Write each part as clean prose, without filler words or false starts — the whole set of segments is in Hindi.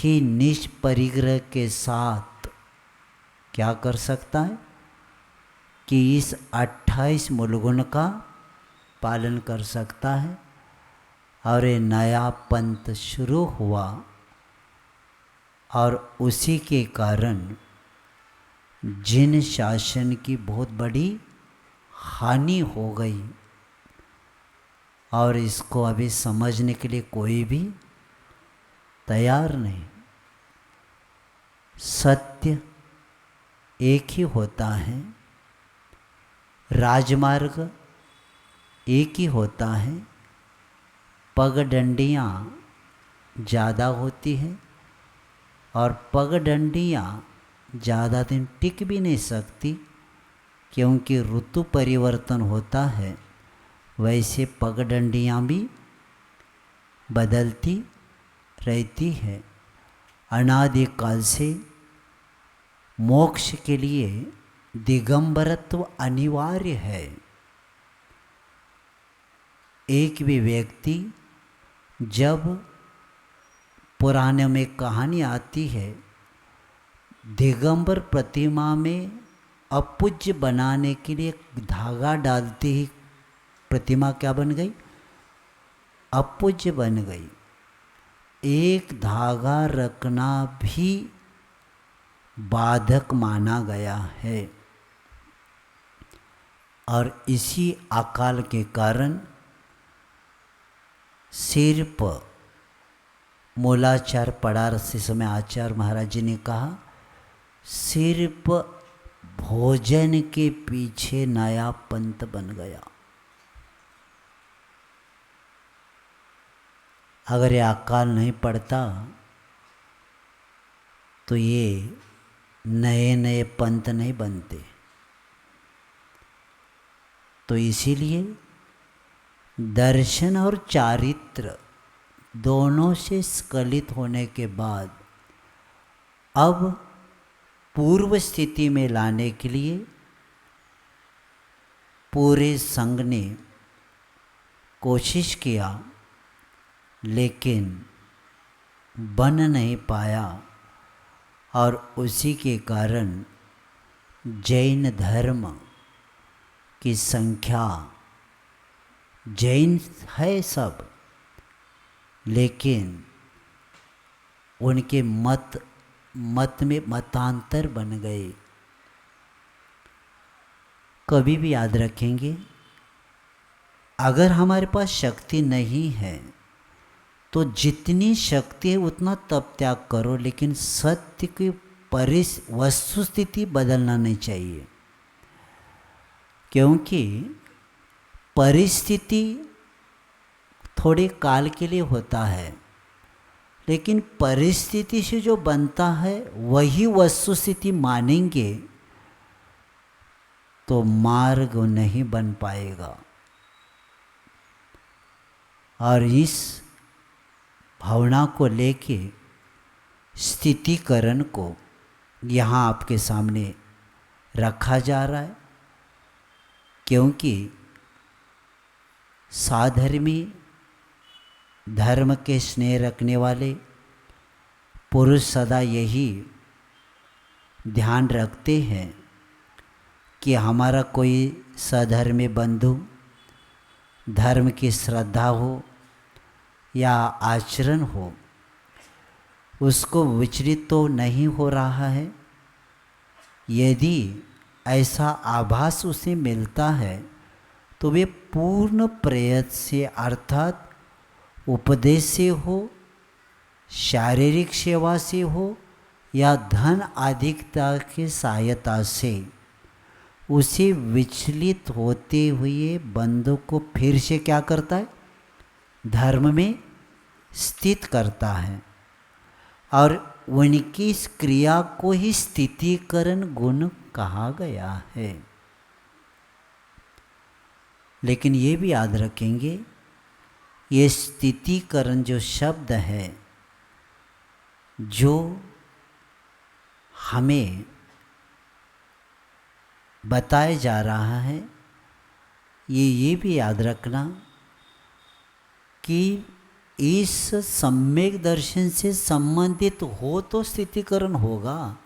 ही निष्परिग्रह के साथ क्या कर सकता है कि इस 28 मूलगुण का पालन कर सकता है। और ये नया पंथ शुरू हुआ और उसी के कारण जिन शासन की बहुत बड़ी हानि हो गई और इसको अभी समझने के लिए कोई भी तैयार नहीं। सत्य एक ही होता है, राजमार्ग एक ही होता है, पगडंडियाँ ज़्यादा होती हैं और पगडंडियाँ ज़्यादा दिन टिक भी नहीं सकती क्योंकि ऋतु परिवर्तन होता है। वैसे पगडंडियाँ भी बदलती रहती है। अनादिकाल से मोक्ष के लिए दिगंबरत्व अनिवार्य है। एक भी व्यक्ति जब पुराने में कहानी आती है दिगंबर प्रतिमा में अपूज्य बनाने के लिए धागा डालते ही प्रतिमा क्या बन गई? अपूज्य बन गई। एक धागा रखना भी बाधक माना गया है और इसी अकाल के कारण सिर्फ मूलाचार पढ़ा रहे समय आचार्य महाराज जी ने कहा सिर्फ भोजन के पीछे नया पंथ बन गया। अगर ये अकाल नहीं पड़ता तो ये नए नए पंथ नहीं बनते। तो इसीलिए दर्शन और चारित्र दोनों से स्खलित होने के बाद अब पूर्व स्थिति में लाने के लिए पूरे संघ ने कोशिश किया लेकिन बन नहीं पाया और उसी के कारण जैन धर्म की संख्या जैन है सब लेकिन उनके मत में मतांतर बन गए। कभी भी याद रखेंगे अगर हमारे पास शक्ति नहीं है तो जितनी शक्ति है उतना तप त्याग करो लेकिन सत्य की वस्तुस्थिति बदलना नहीं चाहिए क्योंकि परिस्थिति थोड़े काल के लिए होता है लेकिन परिस्थिति से जो बनता है वही वस्तुस्थिति मानेंगे तो मार्ग नहीं बन पाएगा। और इस भावना को लेके स्थितिकरण को यहाँ आपके सामने रखा जा रहा है क्योंकि साधर्मी धर्म के स्नेह रखने वाले पुरुष सदा यही ध्यान रखते हैं कि हमारा कोई सधर्मी बंधु धर्म की श्रद्धा हो या आचरण हो उसको विचलित तो नहीं हो रहा है। यदि ऐसा आभास उसे मिलता है तो वे पूर्ण प्रयत्न से अर्थात उपदेश से हो शारीरिक सेवा से हो या धन अधिकता की सहायता से उसे विचलित होते हुए बंधु को फिर से क्या करता है? धर्म में स्थित करता है और उनकी इस क्रिया को ही स्थितिकरण गुण कहा गया है। लेकिन ये भी याद रखेंगे ये स्थितिकरण जो शब्द है जो हमें बताया जा रहा है ये भी याद रखना कि इस सम्यक दर्शन से संबंधित हो तो स्थितिकरण होगा।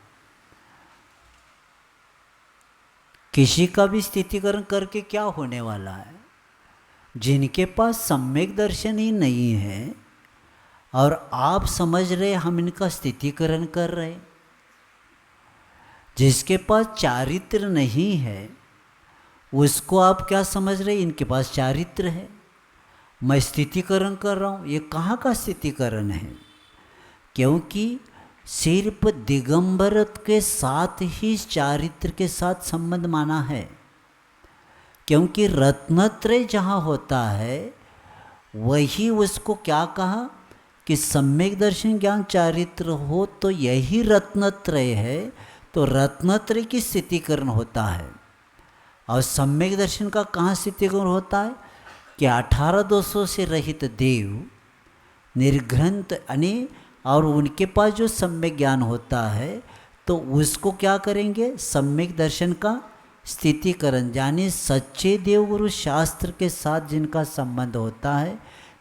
किसी का भी स्थितिकरण करके क्या होने वाला है? जिनके पास सम्यक दर्शन ही नहीं है और आप समझ रहे हम इनका स्थितिकरण कर रहे, जिसके पास चारित्र नहीं है उसको आप क्या समझ रहे? इनके पास चारित्र है, मैं स्थितिकरण कर रहा हूँ। ये कहाँ का स्थितिकरण है? क्योंकि सिर्फ दिगंबर के साथ ही चारित्र के साथ संबंध माना है। क्योंकि रत्नत्रय जहाँ होता है वही उसको क्या कहा कि सम्यक दर्शन ज्ञान चारित्र हो तो यही रत्नत्रय है, तो रत्नत्रय की स्थितिकरण होता है। और सम्यक दर्शन का कहाँ स्थितिकरण होता है कि 18 दोषों से रहित देव निर्ग्रंथ यानी और उनके पास जो सम्यक ज्ञान होता है तो उसको क्या करेंगे? सम्यक दर्शन का स्थितिकरण, यानी सच्चे देवगुरु शास्त्र के साथ जिनका संबंध होता है,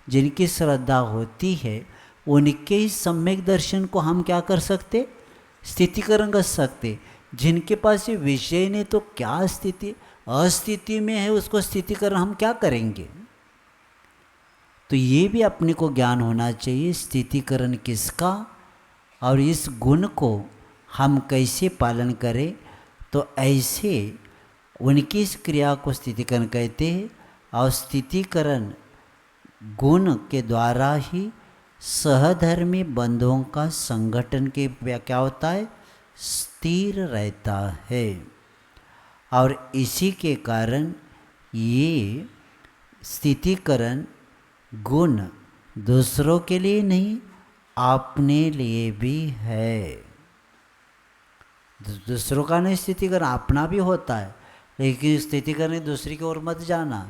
जिनकी श्रद्धा होती है, उनके ही सम्यक दर्शन को हम क्या कर सकते? स्थितिकरण कर सकते। जिनके पास ये विषय नहीं तो क्या स्थिति अस्थिति में है उसको स्थितिकरण हम क्या करेंगे? तो ये भी अपने को ज्ञान होना चाहिए स्थितिकरण किसका और इस गुण को हम कैसे पालन करें। तो ऐसे उनकी इस क्रिया को स्थितिकरण कहते हैं। और स्थितिकरण गुण के द्वारा ही सहधर्मी बंधुओं का संगठन के क्या होता है? स्थिर रहता है। और इसी के कारण ये स्थितिकरण गुण दूसरों के लिए नहीं अपने लिए भी है। दूसरों का नहीं स्थितिकरण, अपना भी होता है, लेकिन स्थितिकरण दूसरी की ओर मत जाना,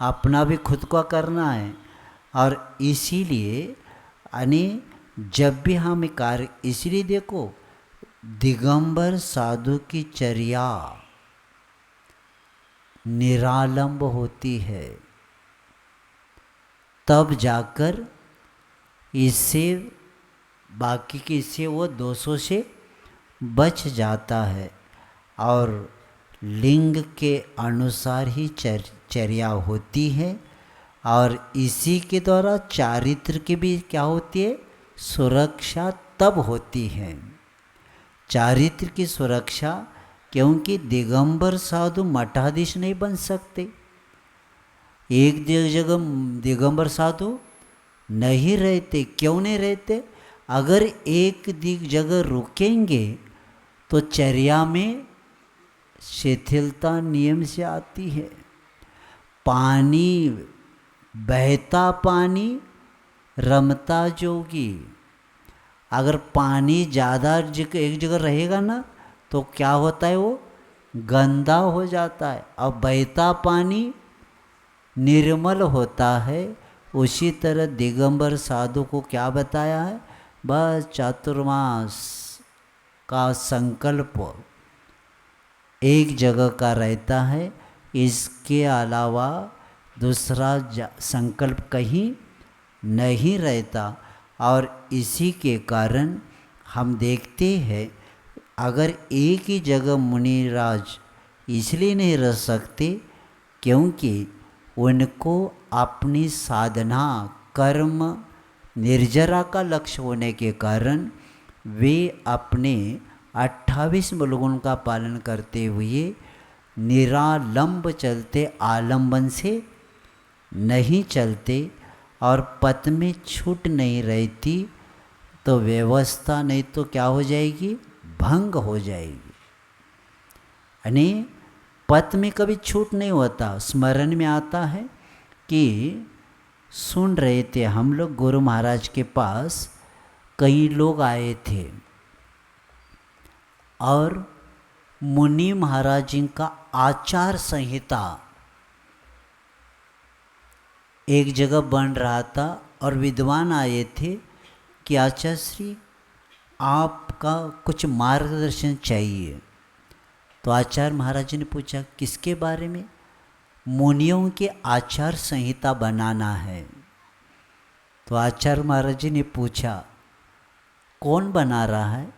अपना भी खुद को करना है। और इसीलिए यानी जब भी हम कार्य, इसलिए देखो दिगंबर साधु की चर्या निरालंब होती है, तब जाकर इससे बाकी के इससे वो दोषों से बच जाता है। और लिंग के अनुसार ही चर्या होती है। और इसी के द्वारा चारित्र की भी क्या होती है? सुरक्षा तब होती है। चारित्र की सुरक्षा, क्योंकि दिगंबर साधु मठाधीश नहीं बन सकते। एक जगह दिगंबर साधु नहीं रहते। क्यों नहीं रहते? अगर एक जगह रुकेंगे तो चर्या में शिथिलता नियम से आती है। पानी बहता पानी रमता जोगी। अगर पानी ज़्यादा एक जगह रहेगा ना तो क्या होता है? वो गंदा हो जाता है। और बहता पानी निर्मल होता है। उसी तरह दिगंबर साधु को क्या बताया है? बस चातुर्मास का संकल्प एक जगह का रहता है, इसके अलावा दूसरा संकल्प कहीं नहीं रहता। और इसी के कारण हम देखते हैं अगर एक ही जगह मुनिराज इसलिए नहीं रह सकते क्योंकि उनको अपनी साधना कर्म निर्जरा का लक्ष्य होने के कारण वे अपने 28 मूलगुण का पालन करते हुए निरालंब चलते, आलंबन से नहीं चलते। और पथ में छूट नहीं रहती तो व्यवस्था नहीं तो क्या हो जाएगी? भंग हो जाएगी। यानी पथ में कभी छूट नहीं होता। स्मरण में आता है कि सुन रहे थे हम लोग, गुरु महाराज के पास कई लोग आए थे और मुनि महाराज जी का आचार संहिता एक जगह बन रहा था और विद्वान आए थे कि आचार्य श्री आपका कुछ मार्गदर्शन चाहिए। तो आचार्य महाराज जी ने पूछा किसके बारे में? मुनियों के आचार संहिता बनाना है। तो आचार्य महाराज जी ने पूछा कौन बना रहा है,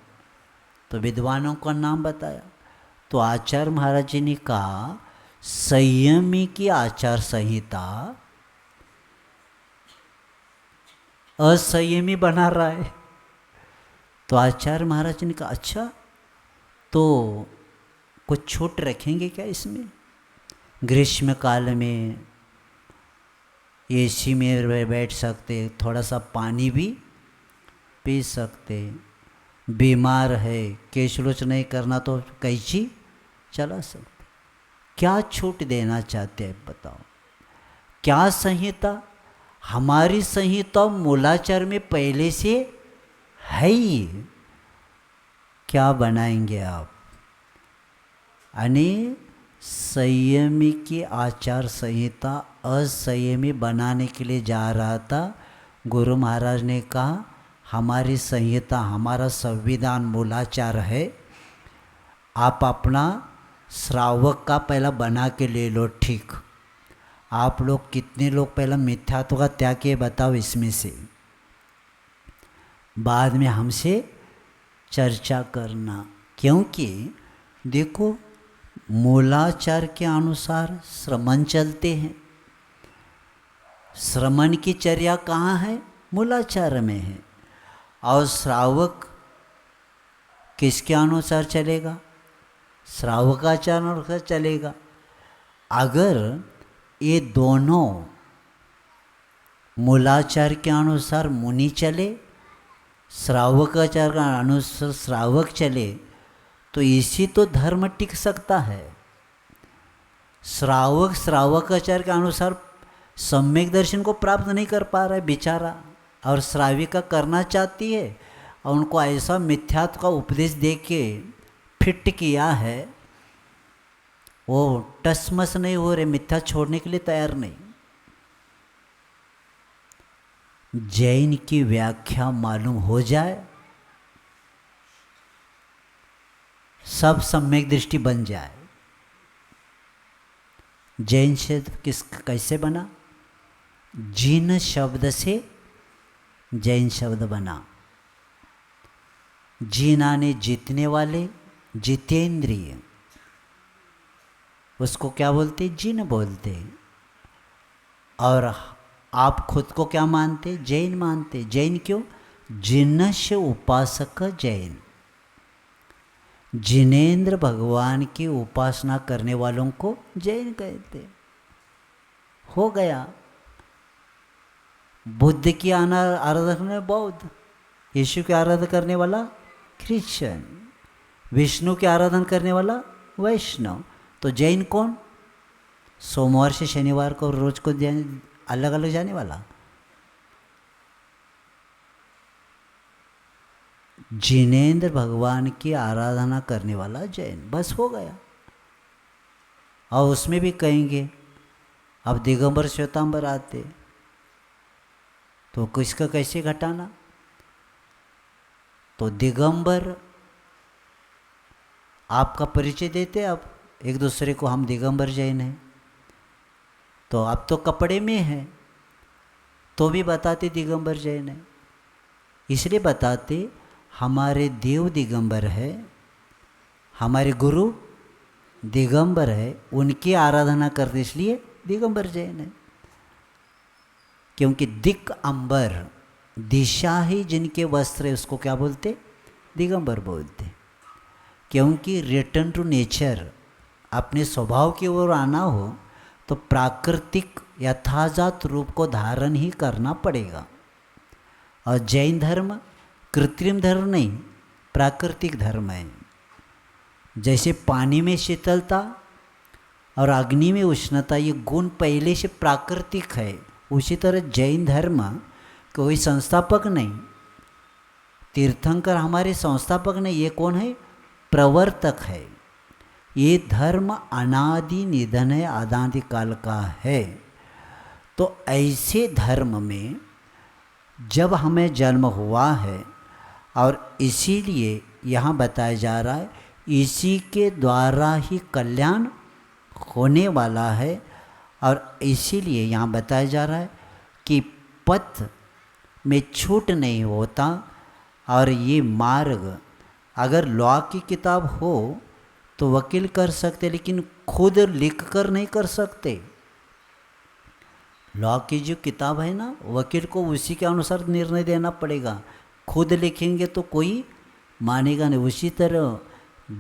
तो विद्वानों का नाम बताया। तो आचार्य महाराज जी ने कहा संयमी की आचार संहिता असंयमी बना रहा है। तो आचार्य महाराज ने कहा अच्छा, तो कुछ छूट रखेंगे क्या इसमें? ग्रीष्म काल में एसी में बैठ सकते, थोड़ा सा पानी भी पी सकते, बीमार है केश लोच नहीं करना तो कैंची चला सकते। क्या छूट देना चाहते हैं बताओ? क्या संहिता? हमारी संहिता मूलाचार में पहले से है ही, क्या बनाएंगे आप? यानी संयमी की आचार संहिता असंयमी बनाने के लिए जा रहा था। गुरु महाराज ने कहा हमारी संहिता, हमारा संविधान मूलाचार है, आप अपना श्रावक का पहला बना के ले लो। ठीक, आप लोग कितने लोग पहला मिथ्यात्व का त्याग किए बताओ, इसमें से बाद में हमसे चर्चा करना। क्योंकि देखो मूलाचार के अनुसार श्रमण चलते हैं। श्रमण की चर्या कहाँ है? मूलाचार में है। और श्रावक किसके अनुसार चलेगा? श्रावकाचार अनुसार चलेगा। अगर ये दोनों मूलाचार के अनुसार मुनि चले, श्रावकाचार का अनुसार श्रावक चले, तो इसी तो धर्म टिक सकता है। श्रावक श्रावकाचार के अनुसार सम्यक दर्शन को प्राप्त नहीं कर पा रहा है बेचारा, और श्राविका करना चाहती है, और उनको ऐसा मिथ्यात्व का उपदेश दे के फिट किया है, वो टसमस नहीं हो रहे, मिथ्या छोड़ने के लिए तैयार नहीं। जैन की व्याख्या मालूम हो जाए, सब सम्यक दृष्टि बन जाए। जैन शब्द कैसे बना? जिन शब्द से जैन शब्द बना। जिनाने जीतने वाले, जितेंद्रिय, उसको क्या बोलते? जिन बोलते। और आप खुद को क्या मानते? जैन मानते। जैन क्यों? जिनस्य उपासक जैन। जिनेन्द्र भगवान की उपासना करने वालों को जैन कहते। हो गया। बुद्ध की आराधना करने बौद्ध, यीशु की आराधना करने वाला क्रिश्चियन, विष्णु की आराधना करने वाला वैष्णव। तो जैन कौन? सोमवार से शनिवार को रोज को अलग अलग जाने वाला। जिनेन्द्र भगवान की आराधना करने वाला जैन, बस हो गया। और उसमें भी कहेंगे अब दिगंबर श्वेतांबर आते, तो किसका कैसे घटाना? तो दिगंबर आपका परिचय देते, अब एक दूसरे को हम दिगंबर जैन हैं, तो अब तो कपड़े में है तो भी बताते दिगंबर जैन है। इसलिए बताते हमारे देव दिगंबर है, हमारे गुरु दिगंबर है, उनकी आराधना करते इसलिए दिगंबर जैन है। क्योंकि दिक अंबर, दिशा ही जिनके वस्त्र है उसको क्या बोलते? दिगंबर बोलते। क्योंकि रिटर्न टू नेचर, अपने स्वभाव की ओर आना हो तो प्राकृतिक यथाजात रूप को धारण ही करना पड़ेगा। और जैन धर्म कृत्रिम धर्म नहीं, प्राकृतिक धर्म है। जैसे पानी में शीतलता और अग्नि में उष्णता, ये गुण पहले से प्राकृतिक है, उसी तरह जैन धर्म कोई संस्थापक नहीं, तीर्थंकर हमारे संस्थापक नहीं, ये कौन है? प्रवर्तक है। ये धर्म अनादि निधन है, आदादि काल का है। तो ऐसे धर्म में जब हमें जन्म हुआ है, और इसीलिए यहाँ बताया जा रहा है इसी के द्वारा ही कल्याण होने वाला है। और इसीलिए यहाँ बताया जा रहा है कि पथ में छूट नहीं होता। और ये मार्ग अगर लॉ की किताब हो तो वकील कर सकते, लेकिन खुद लिख कर नहीं कर सकते। लॉ की जो किताब है ना, वकील को उसी के अनुसार निर्णय देना पड़ेगा। खुद लिखेंगे तो कोई मानेगा नहीं। उसी तरह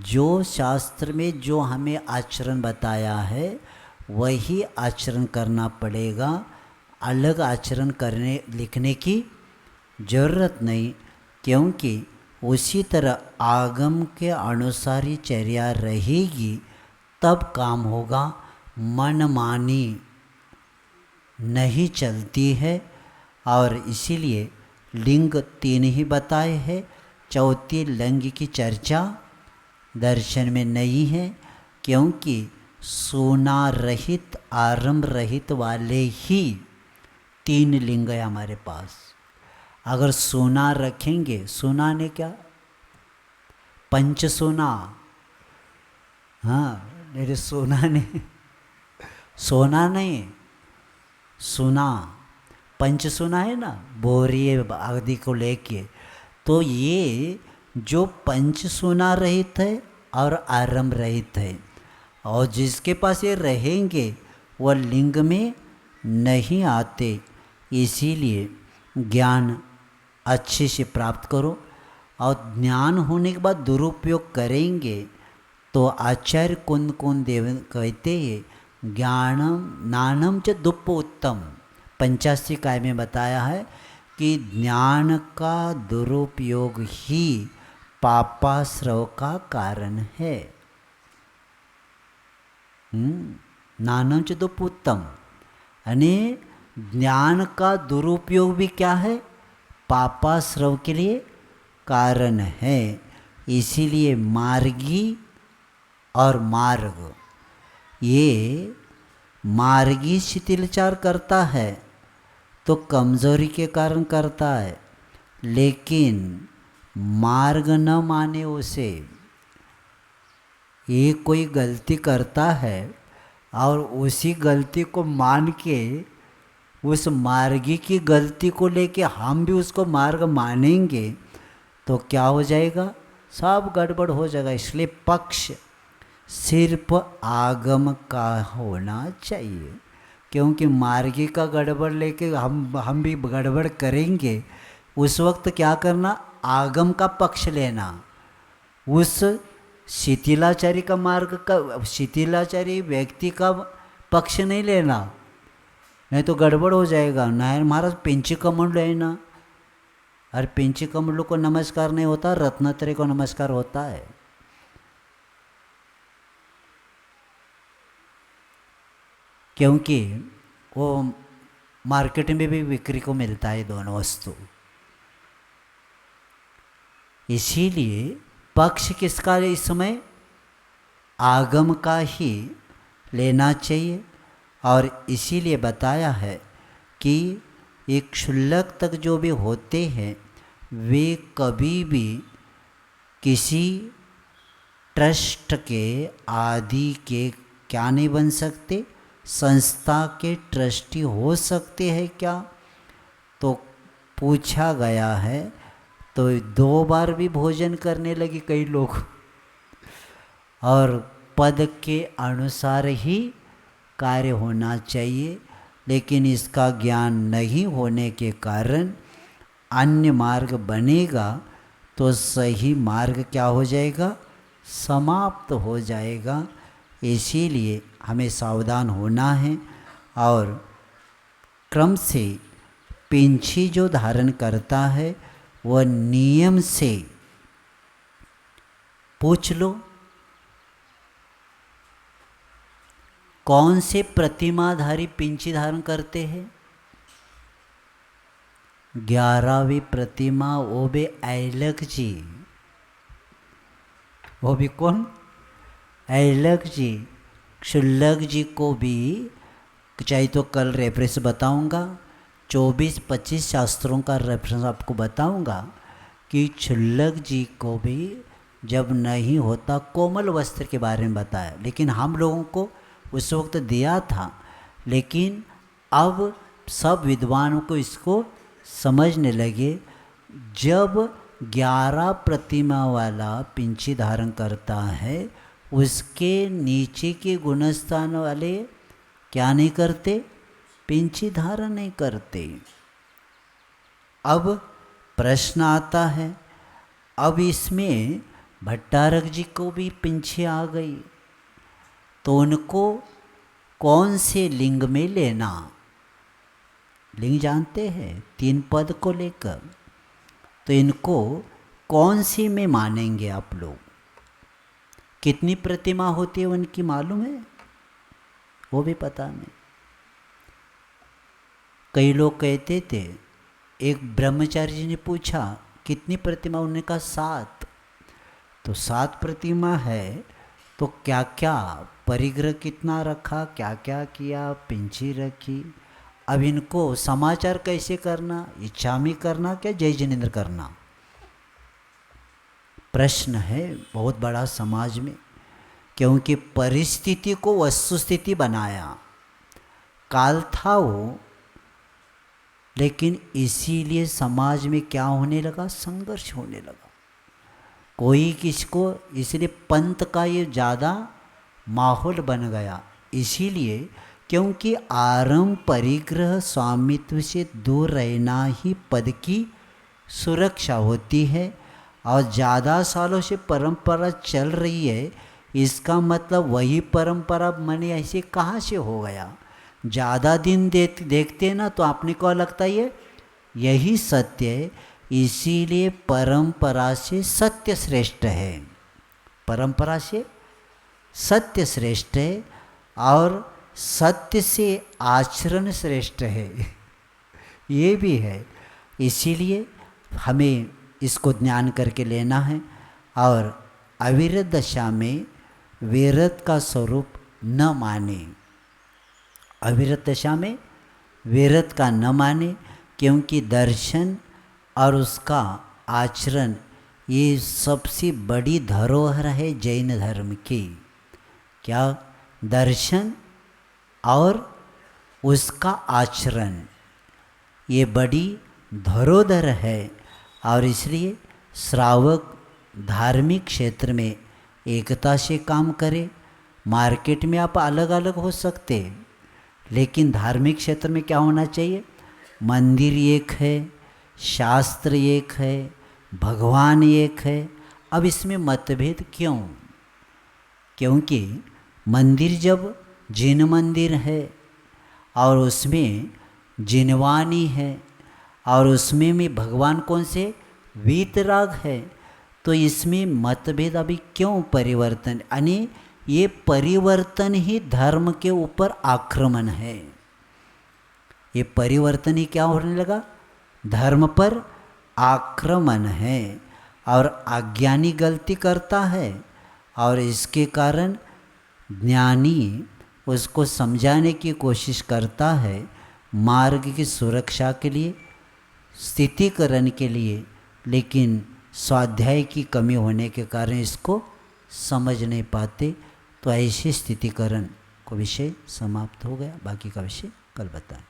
जो शास्त्र में जो हमें आचरण बताया है वही आचरण करना पड़ेगा। अलग आचरण करने लिखने की जरूरत नहीं, क्योंकि उसी तरह आगम के अनुसार ही चर्या रहेगी तब काम होगा। मनमानी नहीं चलती है। और इसीलिए लिंग 3 ही बताए हैं। चौथी लिंग की चर्चा दर्शन में नहीं है, क्योंकि सोना रहित आरंभ रहित वाले ही 3 लिंग है हमारे पास। अगर सोना रखेंगे, सोना ने क्या, पंच सोना, हाँ मेरे सोना ने सोना नहीं, सोना पंच सोना है ना, बोरी आदि को लेके। तो ये जो पंच सोना रहित है और आरंभ रहित है, और जिसके पास ये रहेंगे वह लिंग में नहीं आते। इसीलिए ज्ञान अच्छे से प्राप्त करो, और ज्ञान होने के बाद दुरुपयोग करेंगे तो आचार्य कुंद देव कहते हैं ज्ञानम नानम च दुप्प उत्तम। 85 काय में बताया है कि ज्ञान का दुरुपयोग ही पापाश्रव का कारण है। नानम च दुप्प उत्तम, यानी ज्ञान का दुरुपयोग भी क्या है, पापाश्रव के लिए कारण है। इसीलिए मार्गी और मार्ग, ये मार्गी शिथिलाचार करता है तो कमजोरी के कारण करता है, लेकिन मार्ग न माने उसे, ये कोई गलती करता है और उसी गलती को मान के उस मार्गी की गलती को लेके हम भी उसको मार्ग मानेंगे तो क्या हो जाएगा, सब गड़बड़ हो जाएगा। इसलिए पक्ष सिर्फ आगम का होना चाहिए, क्योंकि मार्गी का गड़बड़ लेके हम भी गड़बड़ करेंगे। उस वक्त क्या करना, आगम का पक्ष लेना, उस शिथिलाचारी का मार्ग का, शिथिलाचारी व्यक्ति का पक्ष नहीं लेना, नहीं तो गड़बड़ हो जाएगा। नारायण महाराज पिंची कमंडलू है ना, और पिंची कमंडलू को नमस्कार नहीं होता, रत्नात्रय को नमस्कार होता है। क्योंकि वो मार्केट में भी बिक्री को मिलता है दोनों वस्तु। इसीलिए पक्ष किसका है इस समय, आगम का ही लेना चाहिए। और इसीलिए बताया है कि एक क्षुल्लक तक जो भी होते हैं वे कभी भी किसी ट्रस्ट के आदि के क्या नहीं बन सकते, संस्था के ट्रस्टी हो सकते हैं क्या। तो पूछा गया है तो 2 बार भी भोजन करने लगे कई लोग, और पद के अनुसार ही कार्य होना चाहिए, लेकिन इसका ज्ञान नहीं होने के कारण अन्य मार्ग बनेगा तो सही मार्ग क्या हो जाएगा, समाप्त हो जाएगा। इसीलिए हमें सावधान होना है। और क्रम से पिंछी जो धारण करता है वह नियम से पूछ लो कौन से प्रतिमाधारी पिंची धारण करते हैं। 11वीं प्रतिमा वो भी ऐलक जी, वो भी कौन, ऐलक जी। क्षुल्लक जी को भी चाहे तो कल रेफरेंस बताऊंगा, 24-25 शास्त्रों का रेफरेंस आपको बताऊंगा कि क्षुल्लक जी को भी जब नहीं होता कोमल वस्त्र के बारे में बताया, लेकिन हम लोगों को उस वक्त दिया था, लेकिन अब सब विद्वानों को इसको समझने लगे, जब 11 प्रतिमा वाला पिंची धारण करता है, उसके नीचे के गुणस्थान वाले क्या नहीं करते? पिंची धारण नहीं करते। अब प्रश्न आता है, अब इसमें भट्टारक जी को भी पिंची आ गई, तो उनको कौन से लिंग में लेना? लिंग जानते हैं 3 पद को लेकर, तो इनको कौन सी में मानेंगे आप लोग? कितनी प्रतिमा होती है उनकी मालूम है? वो भी पता नहीं। कई लोग कहते थे, एक ब्रह्मचारी जी ने पूछा कितनी प्रतिमा? उन्होंने कहा 7। तो 7 प्रतिमा है, तो क्या क्या परिग्रह कितना रखा, क्या क्या किया, पिंची रखी। अब इनको समाचार कैसे करना? इच्छा में करना क्या जय जिनेन्द्र करना? प्रश्न है बहुत बड़ा समाज में, क्योंकि परिस्थिति को वस्तुस्थिति बनाया। काल था वो, लेकिन इसीलिए समाज में क्या होने लगा? संघर्ष होने लगा। कोई किसको, इसलिए पंथ का ये ज़्यादा माहौल बन गया। इसीलिए क्योंकि आरंभ परिग्रह स्वामित्व से दूर रहना ही पद की सुरक्षा होती है, और ज़्यादा सालों से परंपरा चल रही है, इसका मतलब वही परंपरा मने ऐसे कहाँ से हो गया? ज़्यादा दिन देखते ना तो आपने को लगता है यही सत्य है। इसीलिए परंपरा से सत्य श्रेष्ठ है, परंपरा से सत्य श्रेष्ठ है, और सत्य से आचरण श्रेष्ठ है, ये भी है। इसीलिए हमें इसको ज्ञान करके लेना है, और अविरत दशा में विरत का स्वरूप न माने, अविरत दशा में विरत का न माने, क्योंकि दर्शन और उसका आचरण ये सबसे बड़ी धरोहर है जैन धर्म की। क्या? दर्शन और उसका आचरण, ये बड़ी धरोहर है। और इसलिए श्रावक धार्मिक क्षेत्र में एकता से काम करे। मार्केट में आप अलग अलग हो सकते, लेकिन धार्मिक क्षेत्र में क्या होना चाहिए? मंदिर एक है, शास्त्र एक है, भगवान एक है। अब इसमें मतभेद क्यों? क्योंकि मंदिर जब जिन मंदिर है और उसमें जिनवानी है, और उसमें भी भगवान कौन से? वीतराग है, तो इसमें मतभेद अभी क्यों? परिवर्तन, यानी ये परिवर्तन ही धर्म के ऊपर आक्रमण है। ये परिवर्तन ही क्या होने लगा? धर्म पर आक्रमण है, और अज्ञानी गलती करता है, और इसके कारण ज्ञानी उसको समझाने की कोशिश करता है, मार्ग की सुरक्षा के लिए, स्थितिकरण के लिए, लेकिन स्वाध्याय की कमी होने के कारण इसको समझ नहीं पाते। तो ऐसे स्थितिकरण को विषय समाप्त हो गया, बाकी का विषय कल बताएं।